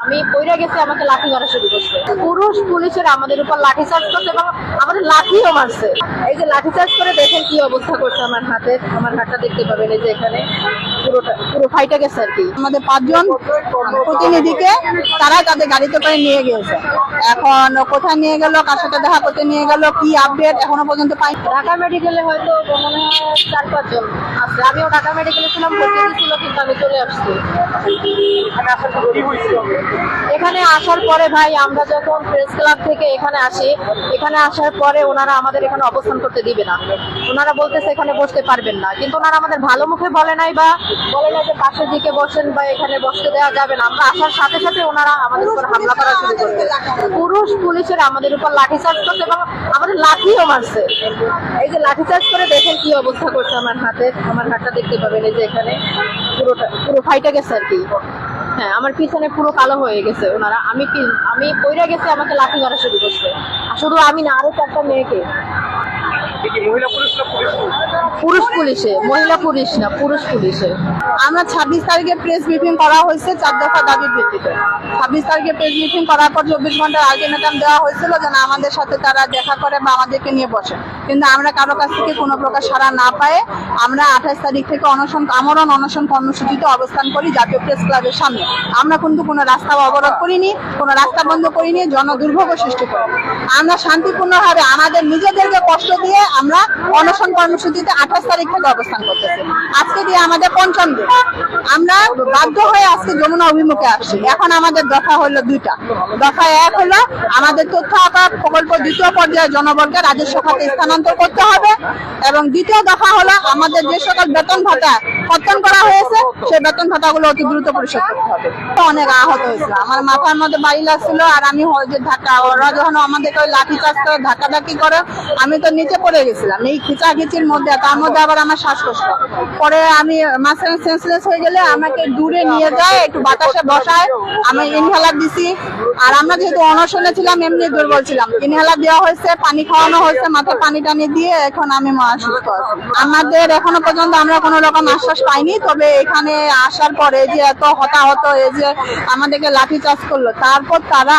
আমি পইরা গেছি, আমাকে লাঠি মারা শুরু করছে। পুরুষ পুলিশের আমাদের উপর লাঠি চার্জ করছে এবং আমাদের লাঠিও মারছে। এই যে লাঠি চার্জ করে দেখেন কি অবস্থা করছে আমার হাতটা দেখতে পাবেন, এই যে এখানে পুরো ফাইটা গেছে আর কি। আমাদের 5 জন প্রতিনিধিকে তারা তাদের গাড়িতে করে নিয়ে গিয়েছে। এখন কোথায় নিয়ে গেল, কার সাথে দেখা করতে নিয়ে গেল, কি আপডেট এখনো পর্যন্ত পাই। ঢাকা মেডিকেলে হয়তো মনে হয় 4-5 জন আছে। আমিও ঢাকা মেডিকেলে ছিলাম, ভর্তি ছিল, কিন্তু আমি চলে আসছি। এখানে আসার পরে ভাই, আমরা যখন প্রেস ক্লাব থেকে এখানে আসি, এখানে আসার পরে ওনারা আমাদের এখানে অবস্থান করতে দিবে না। ওনারা বলতেছে এখানে বসতে পারবেন না, কিন্তু ওনারা আমাদের ভালো মুখে বলে নাই বা বলে না যে পাশের দিকে বসেন বা এখানে বসতে দেওয়া যাবে না। আমরা আসার সাথে সাথে ওনারা আমাদের উপর হামলা করা শুরু করছে। পুরুষ পুলিশের আমাদের উপর লাঠি চার্জ করছে এবং আমাদের লাঠিও মারছে। এই যে লাঠি চার্জ করে দেখেন কি অবস্থা করছে আমার হাতটা দেখতে পাবেন, এই যে এখানে পুরো ফাইটা গেছে আর কি। হ্যাঁ, আমার পিছনে পুরো কালো হয়ে গেছে। ওনারা আমি পইরা গেছি, আমাকে লাঠি মারা শুরু করছে। শুধু আমি না, আরো 4টা মেয়েকে। পুরুষ পুলিশে, মহিলা পুলিশ না, পুরুষ পুলিশে। আমরা 26 তারিখে প্রেস ব্রিফিং করা হয়েছে 4 দফা দাবির ভিত্তিতে। 26 তারিখে প্রেস ব্রিফিং করার পর 24 ঘন্টার আলটিমেটাম দেওয়া হয়েছিল যেন আমাদের সাথে তারা দেখা করে বা আমাদেরকে নিয়ে বসে। কিন্তু আমরা কারো কাছ থেকে কোনো প্রকার সাড়া না পায়ে আমরা 28 তারিখ থেকে আমরণ অনশন কর্মসূচিতে অবস্থান করি জাতীয় প্রেস ক্লাবের সামনে। আমরা কিন্তু কোনো রাস্তা অবরোধ করিনি, কোনো রাস্তা বন্ধ করিনি, জনদুর্ভোগ সৃষ্টি করি। আমরা শান্তিপূর্ণভাবে আমাদের নিজেদেরকে কষ্ট দিয়ে আমরা অনশন কর্মসূচিতে 28 তারিখ থেকে অবস্থান করতেছি। আজকে দিয়ে আমাদের 5ম দিন। আমরা বাধ্য হয়ে আজকে যমুনা অভিমুখে আসছি। এখন আমাদের দফা হলো 2টা। দফা 1 হলো আমাদের তথ্য আকার প্রকল্প 2য় পর্যায়ে জনবলকে রাজস্ব খাতে স্থানান্তর করতে হবে, এবং 2য় দফা হলো আমাদের যে সকল বেতন ভাতা কর্তন করা হয়েছে সেই বেতন ভাতাগুলো অতি দ্রুত পরিশোধ করতে হবে। অনেক আহত হয়েছিল, আমার মাথার মধ্যে বাড়ি লাগছিল, আর আমি যে ধাক্কা, ওরা যখন আমাদেরকে লাঠি চার্জ করে ধাক্কাধাক্কি করে আমি তো নিচে পড়ে গেছিলাম এই খিচাখিচির মধ্যে। তার মধ্যে আবার আমার শ্বাসকষ্ট, পরে আমি মাঝখানে সেন্সলেস হয়ে গেলে আমাকে দূরে নিয়ে যায়, একটু বাতাসে বসায়, আমি ইনহেলার দিছি। আর আমরা যেহেতু অনশনে ছিলাম, এমনি দুর্বল ছিলাম, ইনহেলার দেওয়া হয়েছে, পানি খাওয়ানো হয়েছে, মাথায় পানি টানি দিয়ে এখন আমি সুস্থ আছি। আমাদের এখনো পর্যন্ত আমরা কোনো রকম আশ্বাস পাইনি। তবে এখানে আসার পরে যে এত হতাহত, এই যে আমাদেরকে লাঠি চার্জ করলো, তারপর তারা